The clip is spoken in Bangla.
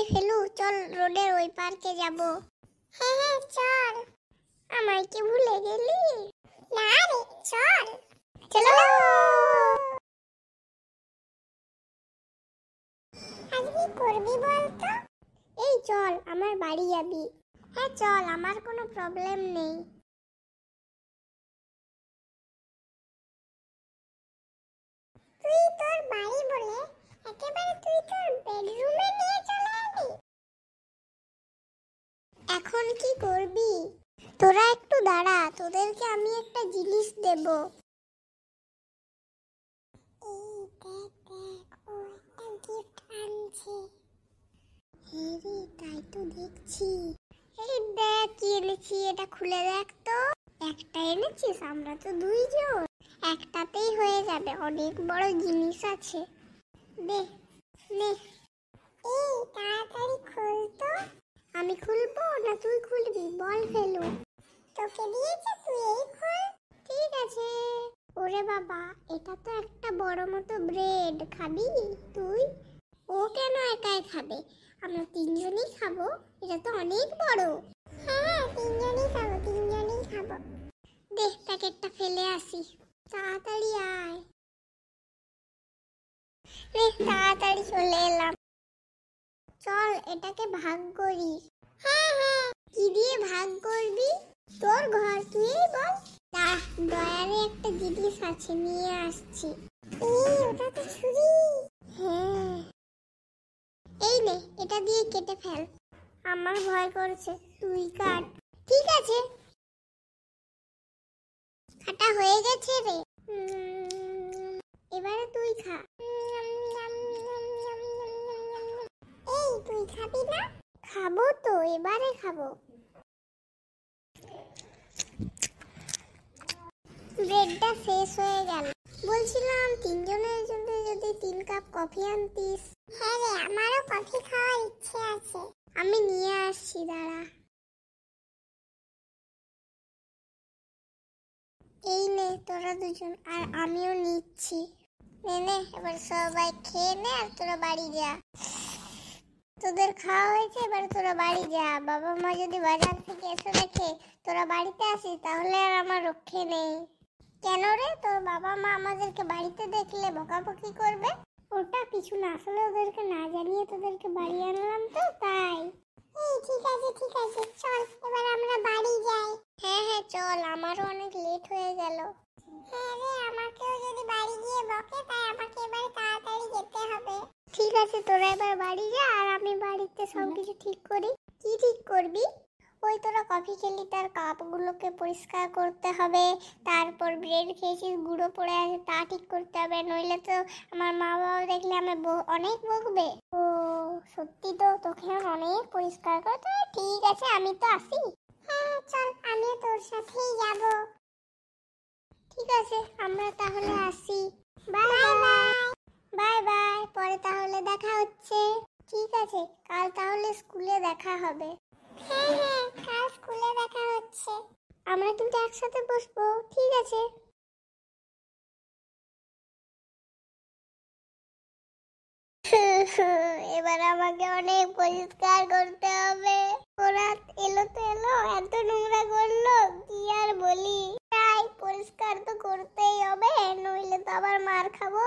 ফেলু, চল রোডের ওই পার্কে যাব। হ্যাঁ হ্যাঁ চল। আমায় কি ভুলে গেলি? না রে, চল চলো। আজ কি করবি বলতো? এই চল, আমার বাড়ি যাবি। হ্যাঁ চল, আমার কোনো প্রবলেম নেই। তুই তোর বাড়ি বলে একেবারে তুই তোর বেডরুমে নিয়ে চলে এলি। এখন কি করবি? তোরা একটু দাঁড়া, তোদেরকে আমি একটা জিনিস দেব। এই দেখ দেখ, ও একটা গিফট আনছে। হ্যাঁ রে, তাই তো দেখছি। এই দেখ কি এনেছি, এটা খুলে দেখ তো। একটা এনেছিস? আমরা তো দুইজন, একটাতেই হয়ে যাবে, অনেক বড় জিনিস আছে। দে নে। এই তাড়াতাড়ি খোল তো। আমি খুলবো না তুই খুলবি? বল ফেলু। তোকে দিয়েছে, তুই এই খোল। ঠিক আছে। ওরে বাবা, এটা তো একটা বড় মতো ব্রেড। খাবি তুই? ও কেন একাই খাবে? আমরা তিনজনই খাবো। এটা তো অনেক বড়। হ্যাঁ তিনজনই খাবো, তিনজনই খাবো। দে প্যাকেটটা ফেলে আসি। তাড়াতাড়ি আয় রে, তাড়াতাড়ি চলে এলাম। চল এটাকে ভাগ করি। হ্যাঁ হ্যাঁ, কি দিয়ে ভাগ করবি? তোর ঘর, তুই বল। দয়ারে একটা জিনিস আছে, নিয়ে আসছি। এই ওটা তো ছুরি। হ্যাঁ, এই নে, এটা দিয়ে কেটে ফেল। আমার ভয় করছে, তুই কাট। ঠিক আছে, কাটা হয়ে গেছে রে। এবারে তুই খা। এই তুই খাবি না? খাবো তো, এবারে খাবো। ব্রেডটা শেষ হয়ে গেল। বলছিলাম তিনজনের জন্য যদি 3 কাপ কফি আনতিস। হ্যাঁ রে, আমারও কফি খাওয়ার ইচ্ছে আছে। আমি নিয়ে আসছি, দাঁড়া। এই নে তোরা দুজন, আর আমিও নিচ্ছি। নে নে, এবার সবাই খেয়ে নে, আর তোরা বাড়ি যা। তোদের খাওয়া হয়েছে, এবার তোরা বাড়ি যা। বাবা মা যদি বাজার থেকে এসে দেখে তোরা বাড়িতে আসিস, তাহলে আর আমার রক্ষে নেই। কেন রে, তোর বাবা মা আমাদেরকে বাড়িতে দেখলে বকাবকি করবে? ওটা কিছু না, আসলে ওদেরকে না জানিয়ে তোদেরকে বাড়ি আনলাম তো, তাই। এই ঠিক আছে ঠিক আছে, চল এবার আমরা বাড়ি যাই। হ্যাঁ হ্যাঁ চল, আমারও অনেক লেট হয়ে গেল। হ্যাঁ রে, আমাকেও যদি বাড়ি গিয়ে বকে, তাই আমাকে এবার তাড়াতাড়ি যেতে হবে। ঠিক আছে, তোরা এবার বাড়ি যা, আর আমি বাড়িতে সবকিছু ঠিক করি। কি ঠিক করবি? ওই তোরা কফি খেলি, তার কাপগুলোকে পরিষ্কার করতে হবে। তারপর ব্রেড খেয়েছিস, গুঁড়ো পড়ে আছে, তা ঠিক করতে হবে, নইলে তো আমার মা বাবা দেখলে আমার অনেক বকবে। ও সত্যি তো, তোকে অনেক পরিষ্কার করতে হবে। ঠিক আছে, আমি তো আসি। হ্যাঁ চল, আমিও তোর সাথেই যাব। ঠিক আছে, আমরা তাহলে আসি। Bye bye. বাই বাই, পরে তাহলে দেখা হচ্ছে। ঠিক আছে, কাল তাহলে স্কুলে দেখা হবে। হ্যাঁ হ্যাঁ, কাল স্কুলে দেখা হচ্ছে। আমরা কিন্তু একসাথে বসবো, ঠিক আছে? এবার আমাকে অনেক পরিষ্কার করতে হবে। ওরা এলো তো এলো, এত নোংরা করলো, কি আর বলি। তাই পরিষ্কার তো করতেই হবে, নইলে তো আবার মার খাবো।